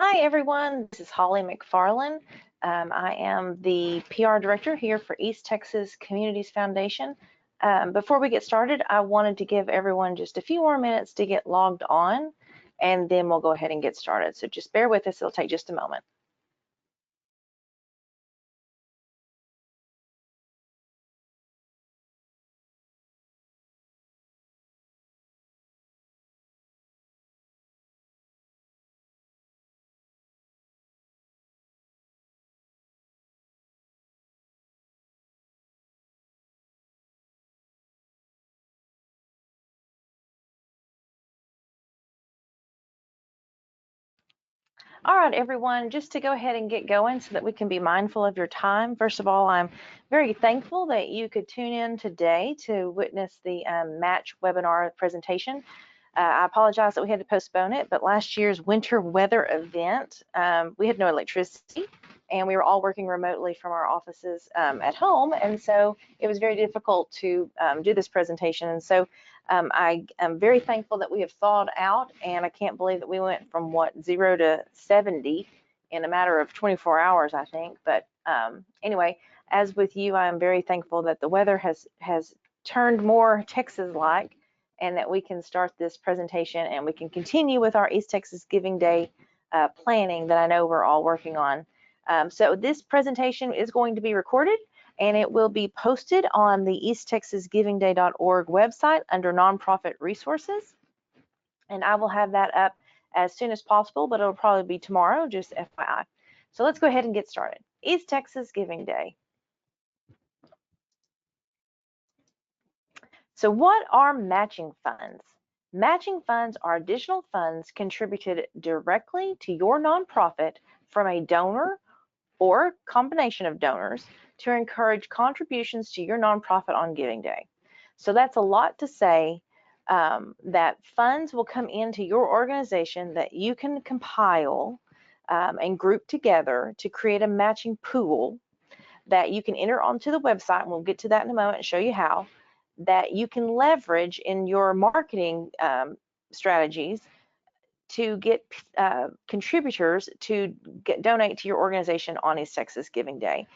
Hi, everyone. This is Holly McFarland. I am the PR director here for East Texas Communities Foundation. Before we get started, I wanted to give everyone just a few more minutes to get logged on, and then we'll go ahead and get started. So just bear with us. It'll take just a moment. All right, everyone, just to go ahead and get going so that we can be mindful of your time. First of all, I'm very thankful that you could tune in today to witness the match webinar presentation. I apologize that we had to postpone it, but last year's winter weather event, we had no electricity and we were all working remotely from our offices at home. And so it was very difficult to do this presentation. And so I am very thankful that we have thawed out, and I can't believe that we went from 0 to 70 in a matter of 24 hours, I think. But anyway, as with you, I am very thankful that the weather has turned more Texas-like, and that we can start this presentation and we can continue with our East Texas Giving Day planning that I know we're all working on. So this presentation is going to be recorded, and it will be posted on the easttexasgivingday.org website under nonprofit resources. And I will have that up as soon as possible, but it'll probably be tomorrow, just FYI. So let's go ahead and get started. East Texas Giving Day. So what are matching funds? Matching funds are additional funds contributed directly to your nonprofit from a donor or combination of donors to encourage contributions to your nonprofit on Giving Day. So that's a lot to say, that funds will come into your organization that you can compile and group together to create a matching pool that you can enter onto the website, and we'll get to that in a moment and show you how, that you can leverage in your marketing strategies to get contributors to donate to your organization on East Texas Giving Day.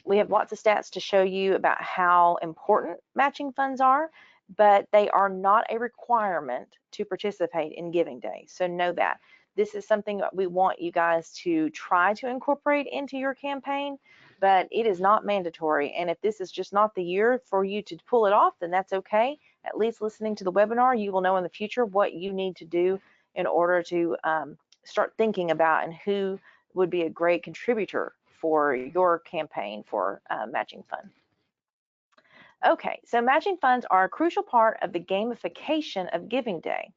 We have lots of stats to show you about how important matching funds are, but they are not a requirement to participate in Giving Day. So know that. This is something that we want you guys to try to incorporate into your campaign, but it is not mandatory. And if this is just not the year for you to pull it off, then that's okay. At least listening to the webinar, you will know in the future what you need to do in order to start thinking about and who would be a great contributor for your campaign for matching fund. Okay, so matching funds are a crucial part of the gamification of Giving Day.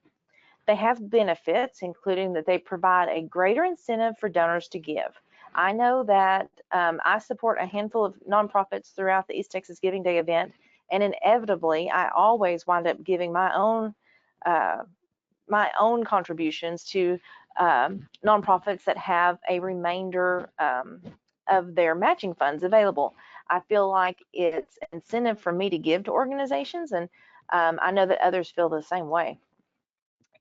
They have benefits, including that they provide a greater incentive for donors to give. I know that I support a handful of nonprofits throughout the East Texas Giving Day event, and inevitably I always wind up giving my own contributions to nonprofits that have a remainder of their matching funds available. I feel like it's an incentive for me to give to organizations, and I know that others feel the same way.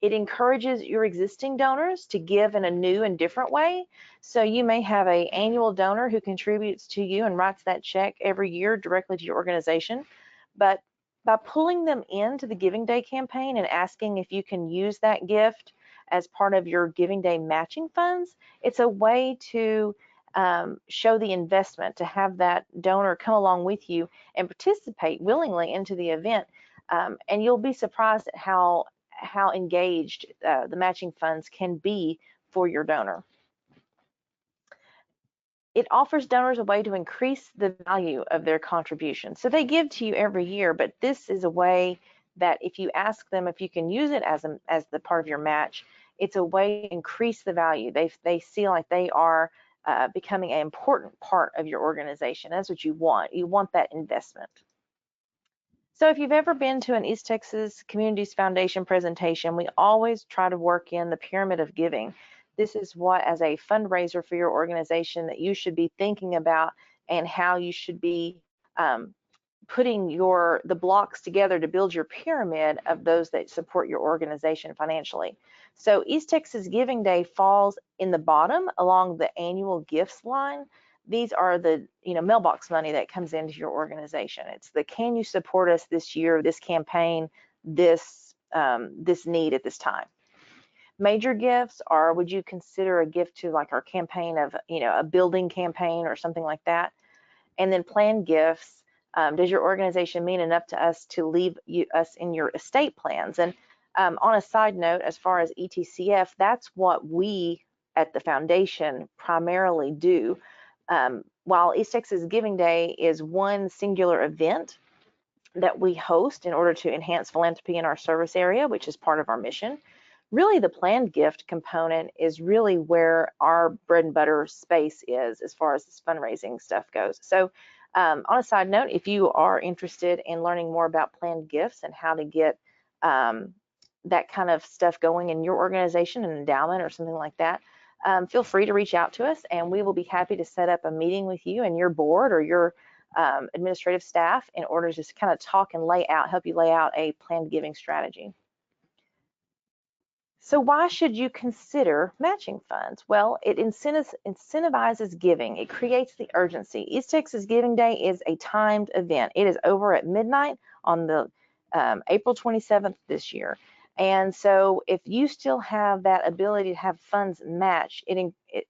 It encourages your existing donors to give in a new and different way. So you may have an annual donor who contributes to you and writes that check every year directly to your organization. But by pulling them into the Giving Day campaign and asking if you can use that gift as part of your Giving Day matching funds, it's a way to show the investment, to have that donor come along with you and participate willingly into the event. And you'll be surprised at how engaged the matching funds can be for your donor. It offers donors a way to increase the value of their contribution. So they give to you every year, but this is a way that if you ask them if you can use it as the part of your match, it's a way to increase the value. They feel like they are becoming an important part of your organization. That's what you want. You want that investment. So if you've ever been to an East Texas Communities Foundation presentation, we always try to work in the pyramid of giving. This is what, as a fundraiser for your organization, that you should be thinking about and how you should be putting the blocks together to build your pyramid of those that support your organization financially. So East Texas Giving Day falls in the bottom along the annual gifts line. These are the mailbox money that comes into your organization. It's the can you support us this year, this campaign, this need at this time. Major gifts are, would you consider a gift to like our campaign of a building campaign or something like that? And then planned gifts. Does your organization mean enough to us to leave us in your estate plans? And on a side note, as far as ETCF, that's what we at the foundation primarily do. While East Texas Giving Day is one singular event that we host in order to enhance philanthropy in our service area, which is part of our mission, really the planned gift component is really where our bread and butter space is as far as this fundraising stuff goes. So on a side note, if you are interested in learning more about planned gifts and how to get that kind of stuff going in your organization, an endowment or something like that, feel free to reach out to us and we will be happy to set up a meeting with you and your board or your administrative staff in order to just kind of talk and help you lay out a planned giving strategy. So why should you consider matching funds? Well, it incentivizes giving. It creates the urgency. East Texas Giving Day is a timed event. It is over at midnight on the April 27th this year. And so if you still have that ability to have funds match,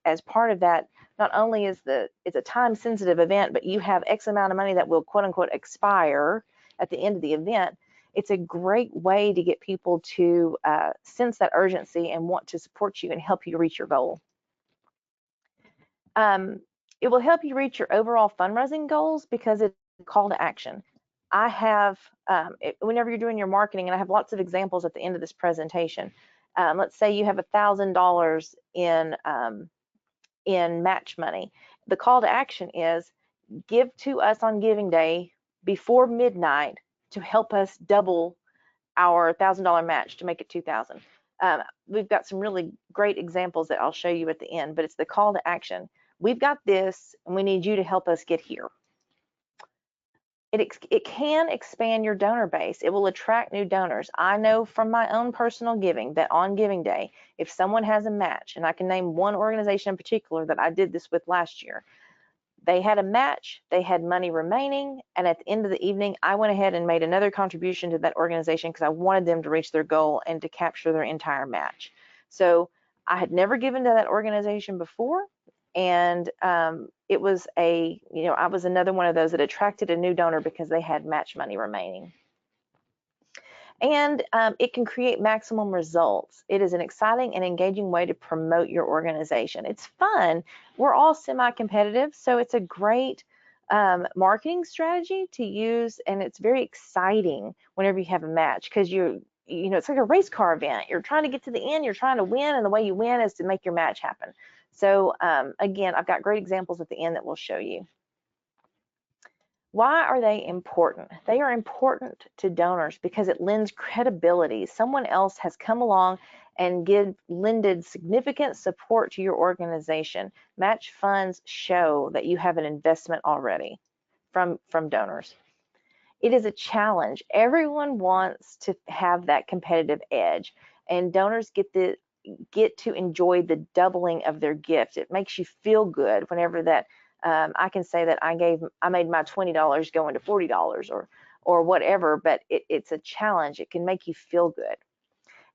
as part of that, not only is it's a time sensitive event, but you have X amount of money that will quote unquote expire at the end of the event. It's a great way to get people to sense that urgency and want to support you and help you reach your goal. It will help you reach your overall fundraising goals because it's a call to action. I have, whenever you're doing your marketing, and I have lots of examples at the end of this presentation. Let's say you have $1,000 in match money. The call to action is give to us on Giving Day before midnight to help us double our $1,000 match to make it $2,000. We've got some really great examples that I'll show you at the end, but it's the call to action. We've got this, and we need you to help us get here. It can expand your donor base. It will attract new donors. I know from my own personal giving that on Giving Day, if someone has a match, and I can name one organization in particular that I did this with last year, they had a match, they had money remaining, and at the end of the evening, I went ahead and made another contribution to that organization because I wanted them to reach their goal and to capture their entire match. So I had never given to that organization before, and it was I was another one of those that attracted a new donor because they had match money remaining. And it can create maximum results. It is an exciting and engaging way to promote your organization. It's fun. We're all semi-competitive, so it's a great marketing strategy to use, and it's very exciting whenever you have a match because it's like a race car event. You're trying to get to the end, you're trying to win, and the way you win is to make your match happen. So again, I've got great examples at the end that we'll show you. Why are they important? They are important to donors because it lends credibility. Someone else has come along and lended significant support to your organization. Match funds show that you have an investment already from donors. It is a challenge. Everyone wants to have that competitive edge, and donors get to enjoy the doubling of their gift. It makes you feel good whenever that I can say that I made my $20 go into $40 or whatever, but it's a challenge. It can make you feel good.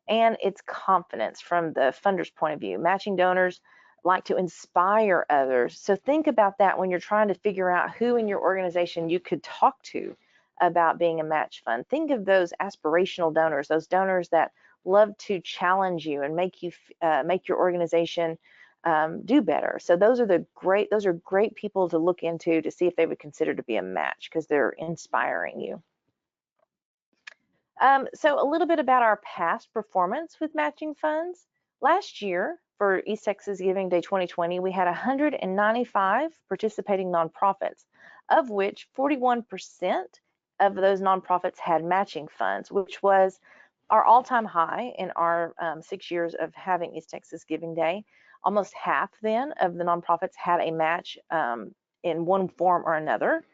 And it's confidence from the funder's point of view. Matching donors like to inspire others. So think about that when you're trying to figure out who in your organization you could talk to about being a match fund. Think of those aspirational donors, those donors that love to challenge you and make your organization do better. So those are great people to look into to see if they would consider to be a match because they're inspiring you. So a little bit about our past performance with matching funds. Last year for East Texas Giving Day 2020, we had 195 participating nonprofits, of which 41% of those nonprofits had matching funds, which was our all-time high in our 6 years of having East Texas Giving Day. Almost half then of the nonprofits had a match in one form or another.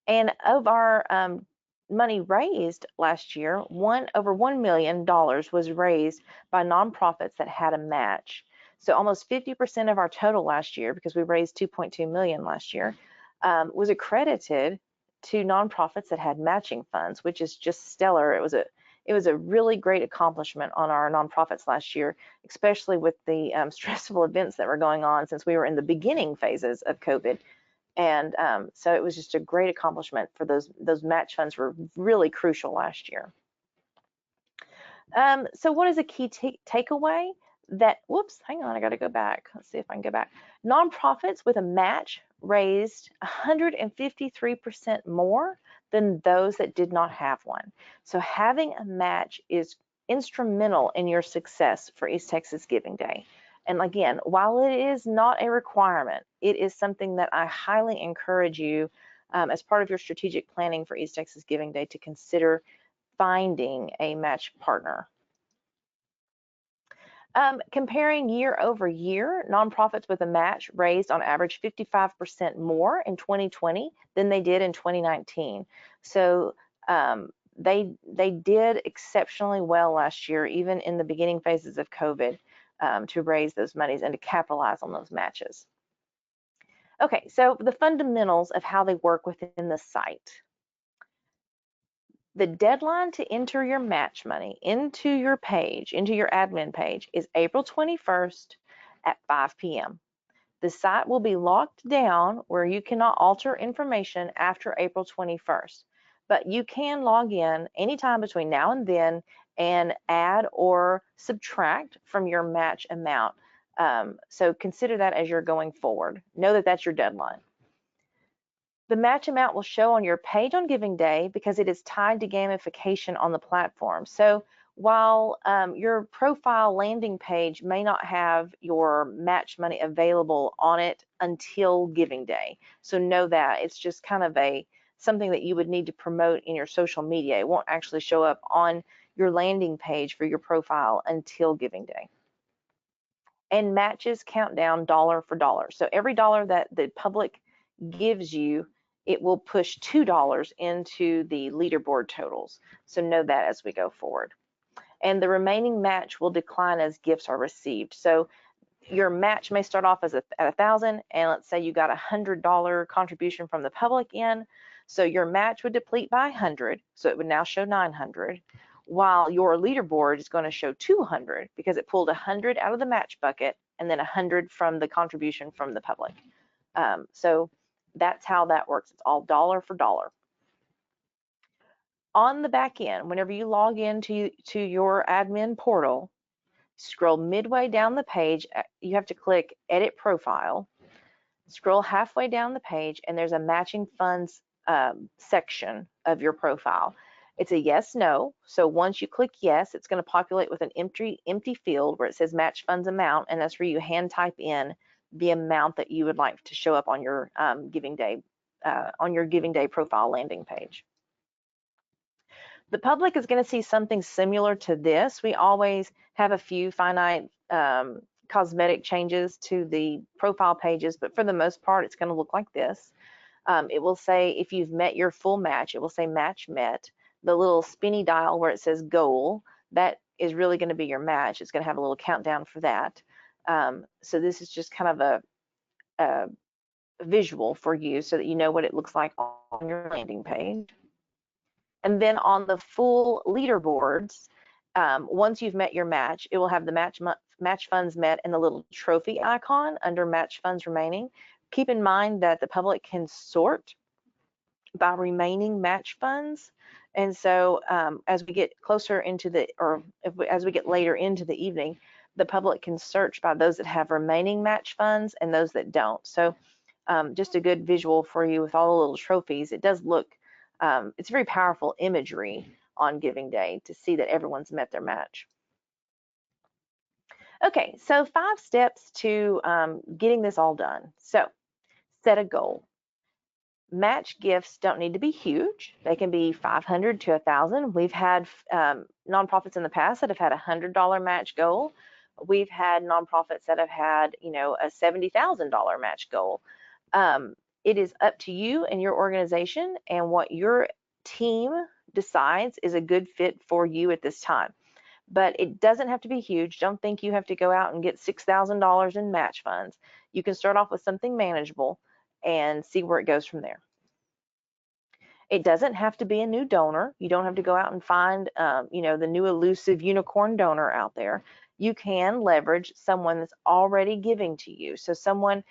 And of our money raised last year, over $1 million was raised by nonprofits that had a match. So almost 50% of our total last year, because we raised 2.2 million last year, was accredited to nonprofits that had matching funds, which is just stellar. It was a really great accomplishment on our nonprofits last year, especially with the stressful events that were going on since we were in the beginning phases of COVID. And so it was just a great accomplishment for those match funds were really crucial last year. So what is a key takeaway? That, whoops, hang on, I got to go back. Let's see if I can go back. Nonprofits with a match raised 153% more than those that did not have one. So having a match is instrumental in your success for East Texas Giving Day. And again, while it is not a requirement, it is something that I highly encourage you as part of your strategic planning for East Texas Giving Day to consider finding a match partner. Comparing year over year, nonprofits with a match raised on average 55% more in 2020 than they did in 2019. So they did exceptionally well last year, even in the beginning phases of COVID, to raise those monies and to capitalize on those matches. Okay, so the fundamentals of how they work within the site. The deadline to enter your match money into your page, into your admin page, is April 21st at 5 p.m. The site will be locked down where you cannot alter information after April 21st, but you can log in anytime between now and then and add or subtract from your match amount. So consider that as you're going forward. Know that that's your deadline. The match amount will show on your page on Giving Day because it is tied to gamification on the platform. So while your profile landing page may not have your match money available on it until Giving Day. So know that it's just kind of something that you would need to promote in your social media. It won't actually show up on your landing page for your profile until Giving Day. And matches count down dollar for dollar. So every dollar that the public gives you, it will push $2 into the leaderboard totals. So know that as we go forward. And the remaining match will decline as gifts are received. So your match may start off at 1,000, and let's say you got $100 contribution from the public in. So your match would deplete by 100, so it would now show 900, while your leaderboard is going to show 200 because it pulled 100 out of the match bucket and then 100 from the contribution from the public. So that's how that works. It's all dollar for dollar. On the back end, whenever you log into your admin portal, scroll midway down the page, you have to click Edit Profile. Scroll halfway down the page, and there's a Matching Funds section of your profile. It's a yes, no. So once you click yes, it's going to populate with an empty field where it says Match Funds Amount, and that's where you hand type in the amount that you would like to show up on your Giving Day profile landing page. The public is going to see something similar to this. We always have a few finite cosmetic changes to the profile pages, but for the most part, it's going to look like this. It will say if you've met your full match, it will say match met. The little spinny dial where it says goal, that is really going to be your match. It's going to have a little countdown for that. So this is just kind of a visual for you so that you know what it looks like on your landing page. And then on the full leaderboards, once you've met your match, it will have the match funds met and the little trophy icon under match funds remaining. Keep in mind that the public can sort by remaining match funds. And so as we get closer into as we get later into the evening, the public can search by those that have remaining match funds and those that don't. So just a good visual for you with all the little trophies. It does look, it's very powerful imagery on Giving Day to see that everyone's met their match. Okay, so 5 steps to getting this all done. So set a goal. Match gifts don't need to be huge. They can be $500 to $1,000. We've had nonprofits in the past that have had a $100 match goal. We've had nonprofits that have had, a $70,000 match goal. It is up to you and your organization and what your team decides is a good fit for you at this time. But it doesn't have to be huge. Don't think you have to go out and get $6,000 in match funds. You can start off with something manageable and see where it goes from there. It doesn't have to be a new donor. You don't have to go out and find, the new elusive unicorn donor out there. You can leverage someone that's already giving to you. So someone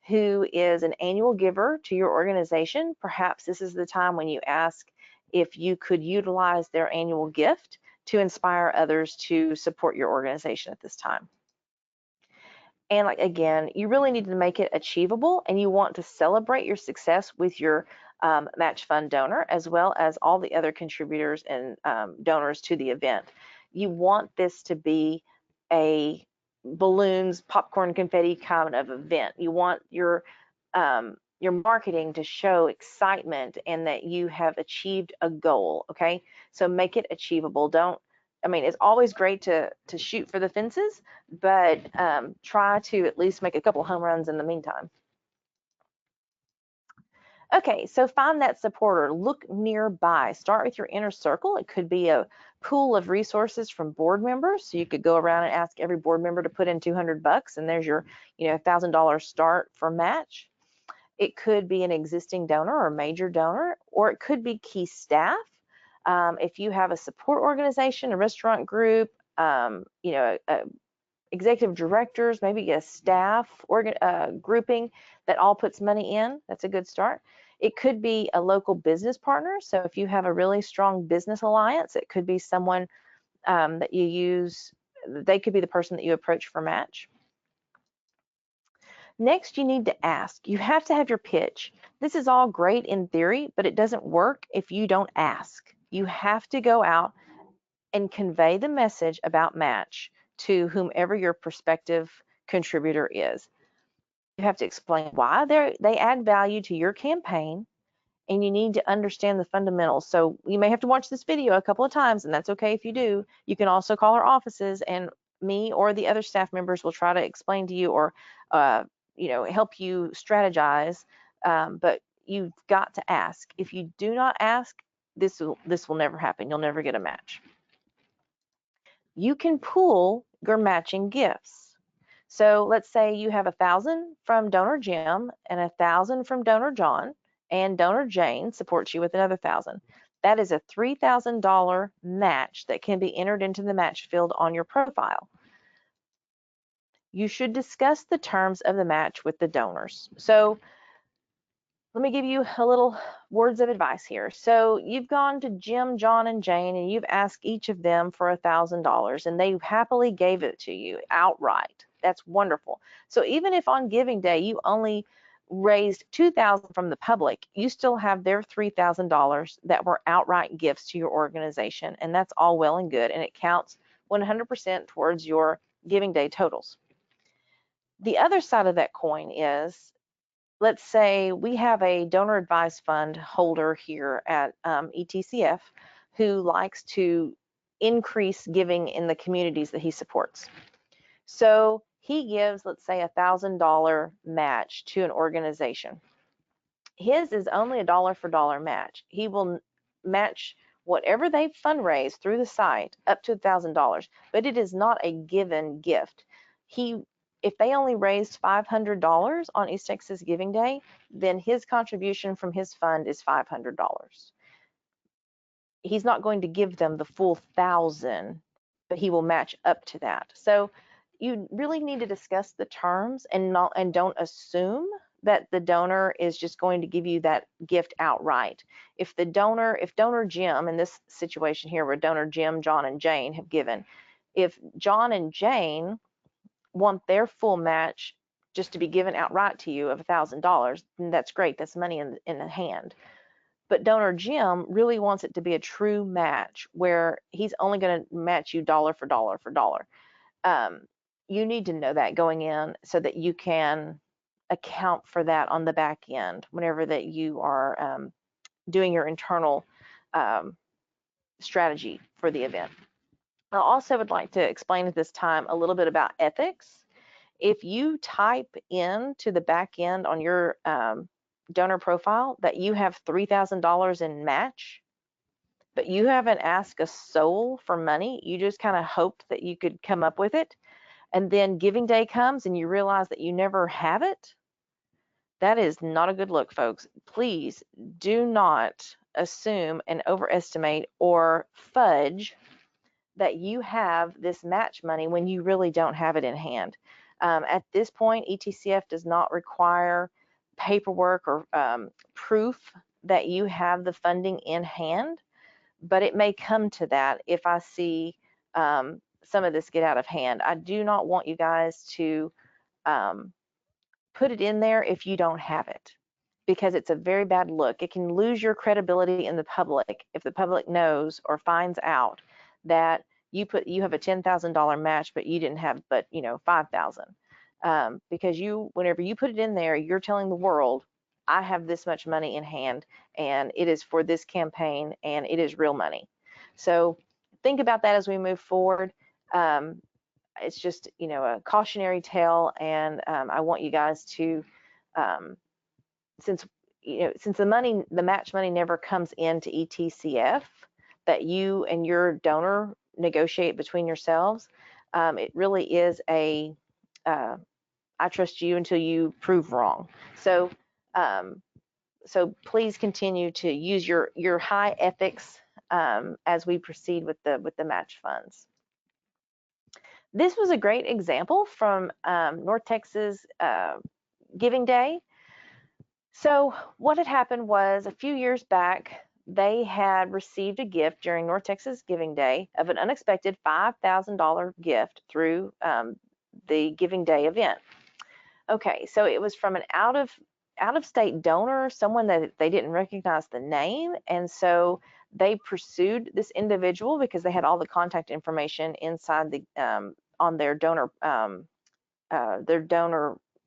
who is an annual giver to your organization, perhaps this is the time when you ask if you could utilize their annual gift to inspire others to support your organization at this time. And again, you really need to make it achievable, and you want to celebrate your success with your match fund donor, as well as all the other contributors and donors to the event. You want this to be a balloons, popcorn, confetti kind of event. You want your marketing to show excitement and that you have achieved a goal. Okay, so make it achievable. It's always great to shoot for the fences, but try to at least make a couple home runs in the meantime. Okay, so find that supporter. Look nearby. Start with your inner circle. It could be a pool of resources from board members. So you could go around and ask every board member to put in $200, and there's your $1,000 start for match. It could be an existing donor or major donor, or it could be key staff. If you have a support organization, a restaurant group, executive directors, maybe a staff grouping that all puts money in, that's a good start. It could be a local business partner. So if you have a really strong business alliance, it could be someone that you use. They could be the person that you approach for match. Next, you need to ask. You have to have your pitch. This is all great in theory, but it doesn't work if you don't ask. You have to go out and convey the message about match to whomever your prospective contributor is. You have to explain why they add value to your campaign, and you need to understand the fundamentals. So you may have to watch this video a couple of times, and that's okay if you do. You can also call our offices, and me or the other staff members will try to explain to you or help you strategize, but you've got to ask. If you do not ask, this will never happen. You'll never get a match. You can pool your matching gifts. So let's say you have 1,000 from donor Jim and 1,000 from donor John, and donor Jane supports you with another 1,000. That is a $3,000 match that can be entered into the match field on your profile. You should discuss the terms of the match with the donors. So let me give you a little words of advice here. So you've gone to Jim, John, and Jane, and you've asked each of them for $1,000, and they happily gave it to you outright. That's wonderful. So even if on giving day you only raised $2,000 from the public, you still have their $3,000 that were outright gifts to your organization, and that's all well and good, and it counts 100% towards your giving day totals. The other side of that coin is, let's say we have a donor advised fund holder here at ETCF who likes to increase giving in the communities that he supports. So he gives, let's say, $1,000 match to an organization. His is only a dollar for dollar match. He will match whatever they fundraise through the site up to $1,000, but it is not a given gift. If they only raised $500 on East Texas Giving Day, then his contribution from his fund is $500. He's not going to give them the full 1,000, but he will match up to that. So you really need to discuss the terms and don't assume that the donor is just going to give you that gift outright. If donor Jim, in this situation here where donor Jim, John, and Jane have given, if John and Jane want their full match just to be given outright to you of $1,000, then that's great. That's money in the hand. But donor Jim really wants it to be a true match where he's only going to match you dollar for dollar for dollar. You need to know that going in so that you can account for that on the back end whenever that you are doing your internal strategy for the event. I also would like to explain at this time a little bit about ethics. If you type in to the back end on your donor profile that you have $3,000 in match, but you haven't asked a soul for money. You just kind of hoped that you could come up with it. And then giving day comes and you realize that you never have it. That is not a good look, folks. Please do not assume and overestimate or fudge that you have this match money when you really don't have it in hand. At this point, ETCF does not require paperwork or proof that you have the funding in hand, but it may come to that if I see some of this get out of hand. I do not want you guys to put it in there if you don't have it, because it's a very bad look. It can lose your credibility in the public if the public knows or finds out that you have a $10,000 match, but you didn't have but $5,000, because whenever you put it in there, you're telling the world, I have this much money in hand and it is for this campaign and it is real money. So think about that as we move forward. It's just a cautionary tale, and I want you guys to, since the match money never comes into ETCF, that you and your donor negotiate between yourselves. It really is a I trust you until you prove wrong. So please continue to use your high ethics as we proceed with the match funds. This was a great example from North Texas Giving Day. So what had happened was, a few years back, they had received a gift during North Texas Giving Day of an unexpected $5,000 gift through the Giving Day event. Okay, so it was from an out-of-state donor, someone that they didn't recognize the name, and so they pursued this individual because they had all the contact information inside the on their donor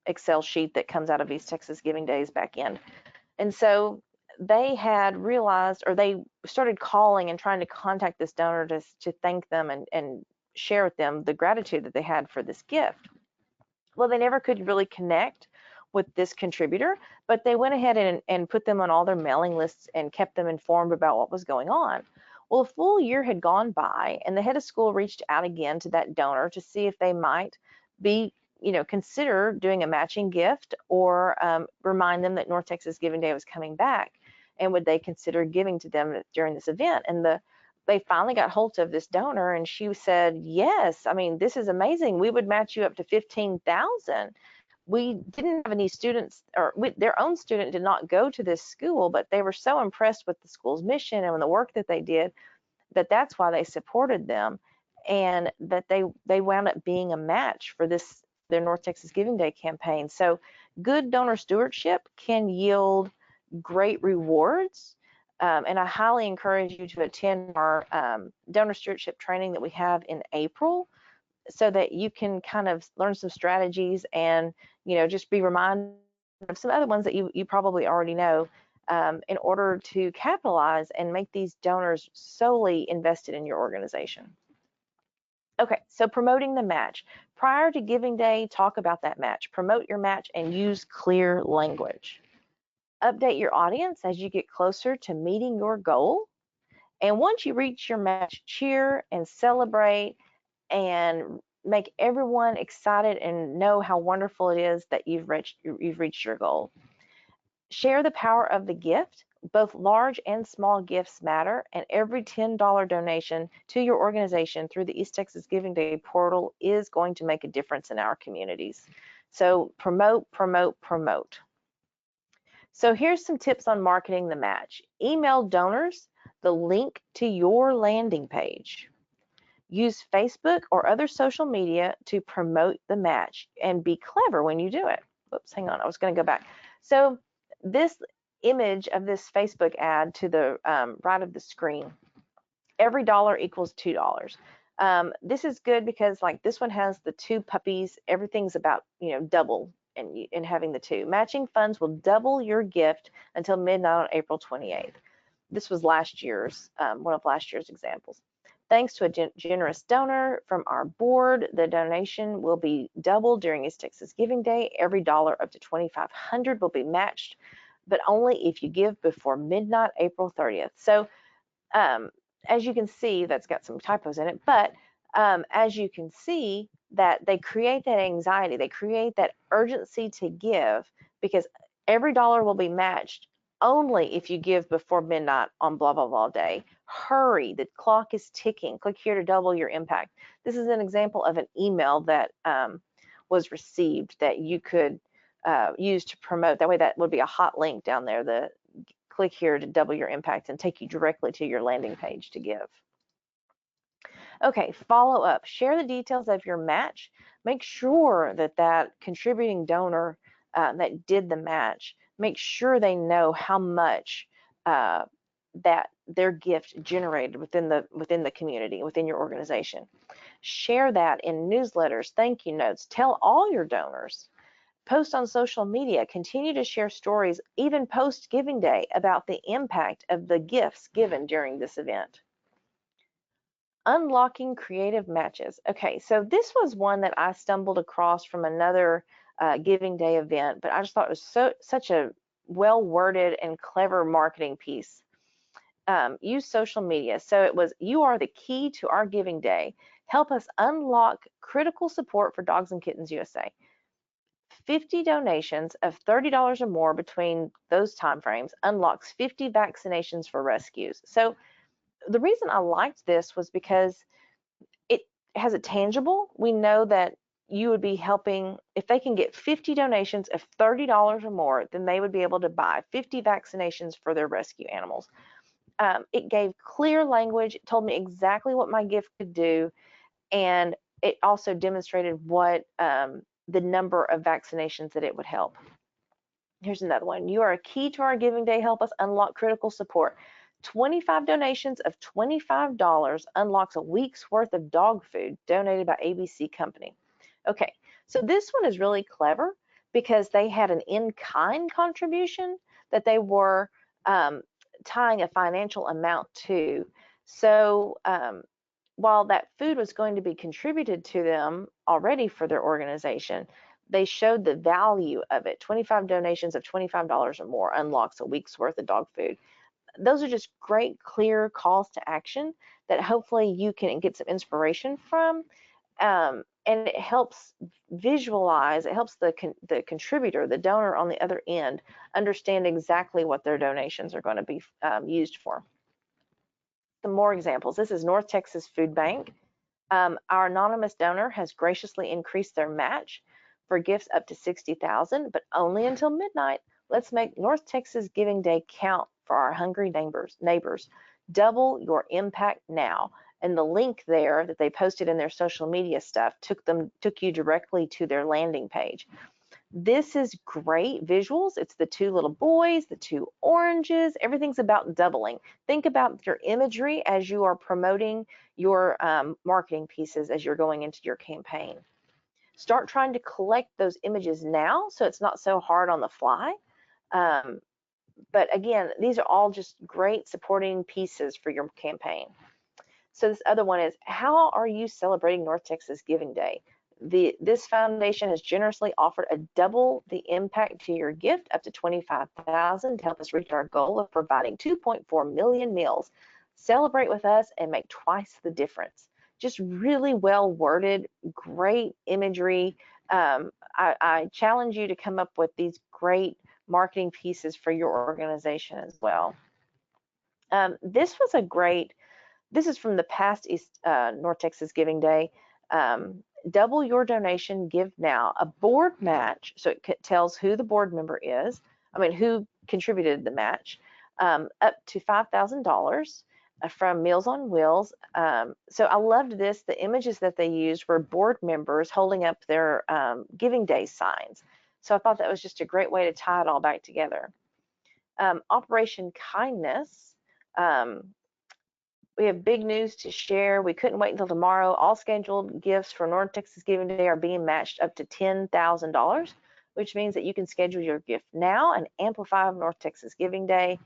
Excel sheet that comes out of East Texas Giving Day's back end. And so they had realized, or they started calling and trying to contact this donor to thank them and share with them the gratitude that they had for this gift. Well, they never could really connect with this contributor, but they went ahead and put them on all their mailing lists and kept them informed about what was going on. Well, a full year had gone by, and the head of school reached out again to that donor to see if they might be, consider doing a matching gift, or remind them that North Texas Giving Day was coming back, and would they consider giving to them during this event. And they finally got hold of this donor, and she said, yes, I mean, this is amazing. We would match you up to $15,000. We didn't have any students, or their own student did not go to this school, but they were so impressed with the school's mission and the work that they did, that's why they supported them, and that they wound up being a match for their North Texas Giving Day campaign. So good donor stewardship can yield great rewards. And I highly encourage you to attend our donor stewardship training that we have in April, so that you can kind of learn some strategies and just be reminded of some other ones that you probably already know, in order to capitalize and make these donors solely invested in your organization. Okay, so promoting the match. Prior to Giving Day, talk about that match. Promote your match and use clear language. Update your audience as you get closer to meeting your goal. And once you reach your match, cheer and celebrate and make everyone excited and know how wonderful it is that you've reached your goal. Share the power of the gift. Both large and small gifts matter, and every $10 donation to your organization through the East Texas Giving Day portal is going to make a difference in our communities. So promote, promote, promote. So here's some tips on marketing the match. Email donors the link to your landing page. Use Facebook or other social media to promote the match, and be clever when you do it. Oops, hang on, I was going to go back. So this image of this Facebook ad to the right of the screen, every dollar equals $2. This is good because, like, this one has the two puppies. Everything's about double and having the two. Matching funds will double your gift until midnight on April 28th. This was last year's one of last year's examples. Thanks to a generous donor from our board, the donation will be doubled during East Texas Giving Day. Every dollar up to $2,500 will be matched but only if you give before midnight, April 30th. So as you can see, that's got some typos in it, but as you can see, that they create that anxiety, they create that urgency to give, because every dollar will be matched only if you give before midnight on blah, blah, blah day. Hurry, the clock is ticking. Click here to double your impact. This is an example of an email that was received that you could use to promote. That way, that would be a hot link down there. The click here to double your impact and take you directly to your landing page to give. Okay, follow up. Share the details of your match. Make sure that that contributing donor that did the match, make sure they know how much that their gift generated within the community, within your organization. Share that in newsletters, thank you notes. Tell all your donors. Post on social media. Continue to share stories, even post Giving Day, about the impact of the gifts given during this event. Unlocking creative matches. Okay, so this was one that I stumbled across from another Giving Day event, but I just thought it was such a well-worded and clever marketing piece. Use social media. So it was, you are the key to our Giving Day. Help us unlock critical support for Dogs and Kittens USA. 50 donations of $30 or more between those timeframes unlocks 50 vaccinations for rescues. So the reason I liked this was because it has a tangible. We know that you would be helping, if they can get 50 donations of $30 or more, then they would be able to buy 50 vaccinations for their rescue animals. It gave clear language. It told me exactly what my gift could do, and it also demonstrated what the number of vaccinations that it would help. Here's another one. You are a key to our Giving Day. Help us unlock critical support. 25 donations of $25 unlocks a week's worth of dog food donated by ABC Company. Okay, so this one is really clever because they had an in-kind contribution that they were tying a financial amount to. So while that food was going to be contributed to them already for their organization, they showed the value of it. 25 donations of $25 or more unlocks a week's worth of dog food. Those are just great, clear calls to action that hopefully you can get some inspiration from. And it helps visualize, it helps the contributor, the donor on the other end, understand exactly what their donations are going to be used for. Some more examples. This is North Texas Food Bank. Our anonymous donor has graciously increased their match for gifts up to $60,000, but only until midnight. Let's make North Texas Giving Day count for our hungry neighbors. Double your impact now. And the link there that they posted in their social media stuff took you directly to their landing page. This is great visuals. It's the two little boys, the two oranges, everything's about doubling. Think about your imagery as you are promoting your marketing pieces as you're going into your campaign. Start trying to collect those images now so it's not so hard on the fly. But again, these are all just great supporting pieces for your campaign. So this other one is, how are you celebrating North Texas Giving Day? This foundation has generously offered a double the impact to your gift, up to $25,000, to help us reach our goal of providing 2.4 million meals. Celebrate with us and make twice the difference. Just really well worded, great imagery. I challenge you to come up with these great marketing pieces for your organization as well. This is from the past North Texas Giving Day. Double your donation, give now. A board match, so it tells who the board member is, who contributed the match, up to $5,000 from Meals on Wheels. So I loved this. The images that they used were board members holding up their Giving Day signs. So I thought that was just a great way to tie it all back together. Operation Kindness. We have big news to share. We couldn't wait until tomorrow. All scheduled gifts for North Texas Giving Day are being matched up to $10,000, which means that you can schedule your gift now and amplify North Texas Giving Day.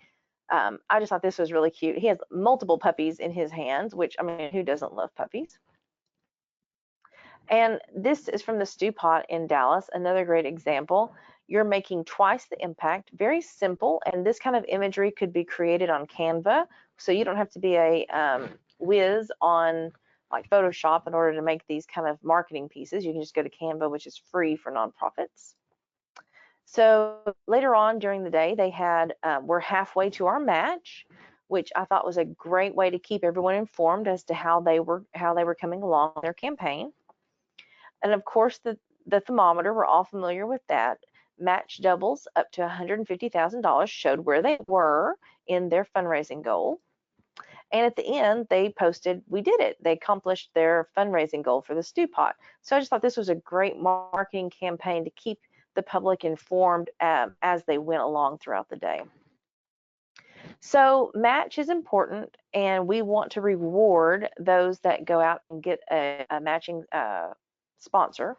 I just thought this was really cute. He has multiple puppies in his hands, which, who doesn't love puppies? And this is from the Stew Pot in Dallas, another great example. you're making twice the impact. Very simple, and this kind of imagery could be created on Canva, so you don't have to be a whiz on like Photoshop in order to make these kind of marketing pieces. You can just go to Canva, which is free for nonprofits. So later on during the day, they had, we're halfway to our match, which I thought was a great way to keep everyone informed as to how they were coming along in their campaign. And of course, the thermometer, we're all familiar with that. Match doubles up to $150,000 showed where they were in their fundraising goal. And at the end, they posted, we did it. They accomplished their fundraising goal for the stew pot. So I just thought this was a great marketing campaign to keep the public informed as they went along throughout the day. So match is important, and we want to reward those that go out and get a matching sponsor.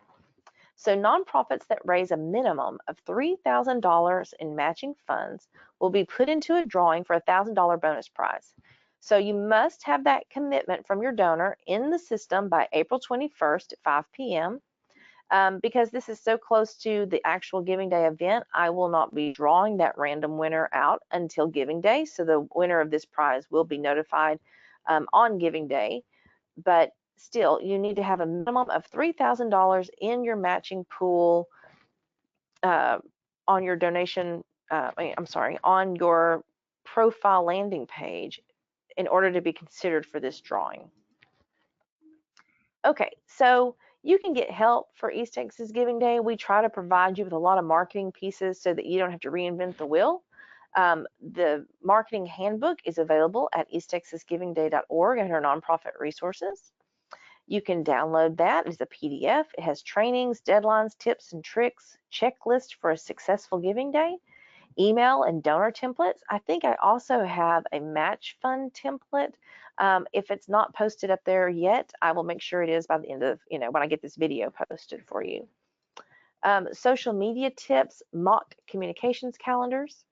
So nonprofits that raise a minimum of $3,000 in matching funds will be put into a drawing for a $1,000 bonus prize. So you must have that commitment from your donor in the system by April 21st at 5 p.m. Because this is so close to the actual Giving Day event, I will not be drawing that random winner out until Giving Day. So the winner of this prize will be notified on Giving Day. But still, you need to have a minimum of $3,000 in your matching pool on your donation, on your profile landing page in order to be considered for this drawing. Okay, so you can get help for East Texas Giving Day. We try to provide you with a lot of marketing pieces so that you don't have to reinvent the wheel. The marketing handbook is available at easttexasgivingday.org under nonprofit resources. You can download that as a PDF. It has trainings, deadlines, tips and tricks, checklist for a successful giving day, email and donor templates. I think I also have a match fund template. If it's not posted up there yet, I will make sure it is by the end of, when I get this video posted for you. Social media tips, mock communications calendars.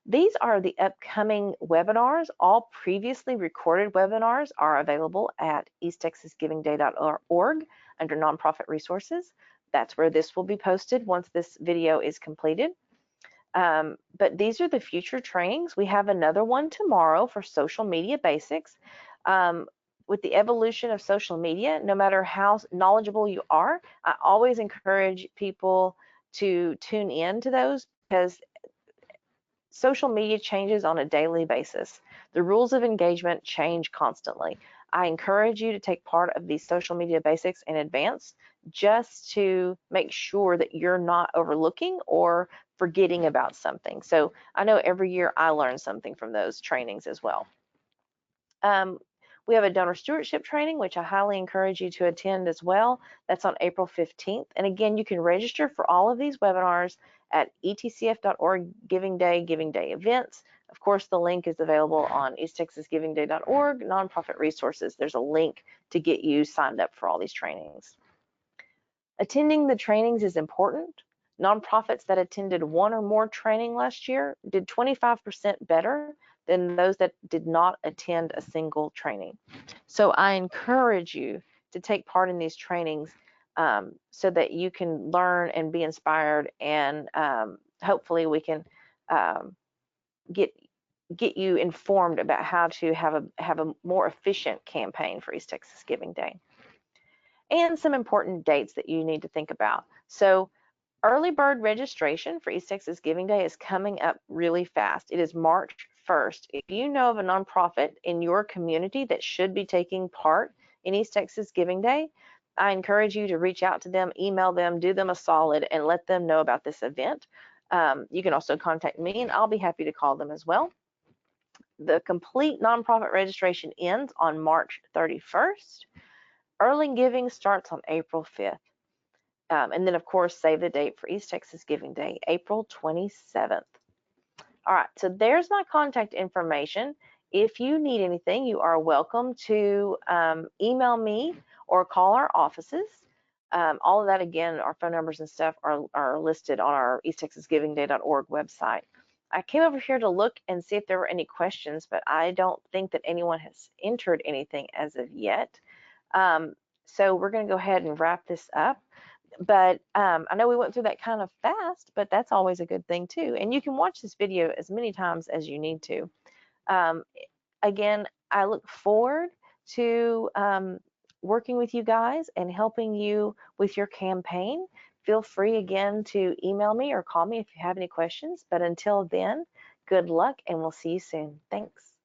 These are the upcoming webinars. All previously recorded webinars are available at easttexasgivingday.org under nonprofit resources. That's where this will be posted once this video is completed. But these are the future trainings. We have another one tomorrow for social media basics. With the evolution of social media, no matter how knowledgeable you are, I always encourage people to tune in to those because social media changes on a daily basis. The rules of engagement change constantly. I encourage you to take part of these social media basics in advance just to make sure that you're not overlooking or forgetting about something. So I know every year I learn something from those trainings as well. We have a donor stewardship training, which I highly encourage you to attend as well. That's on April 15th. And again, you can register for all of these webinars at etcf.org Giving Day events. Of course, the link is available on easttexasgivingday.org, nonprofit resources. There's a link to get you signed up for all these trainings. Attending the trainings is important. Nonprofits that attended one or more training last year did 25% better than those that did not attend a single training. So I encourage you to take part in these trainings so that you can learn and be inspired, and hopefully we can get you informed about how to have a more efficient campaign for East Texas Giving Day. And some important dates that you need to think about. So early bird registration for East Texas Giving Day is coming up really fast. It is March 1st. If you know of a nonprofit in your community that should be taking part in East Texas Giving Day, I encourage you to reach out to them, email them, do them a solid, and let them know about this event. You can also contact me, and I'll be happy to call them as well. The complete nonprofit registration ends on March 31st. Early giving starts on April 5th. And then, of course, save the date for East Texas Giving Day, April 27th. All right, so there's my contact information. If you need anything, you are welcome to email me or call our offices. All of that, again, our phone numbers and stuff are listed on our easttexasgivingday.org website. I came over here to look and see if there were any questions, but I don't think that anyone has entered anything as of yet. So we're going to go ahead and wrap this up. But I know we went through that kind of fast, but that's always a good thing too. And you can watch this video as many times as you need to. Um, again, I look forward to working with you guys and helping you with your campaign. Feel free again to email me or call me if you have any questions. But until then, good luck and we'll see you soon. Thanks.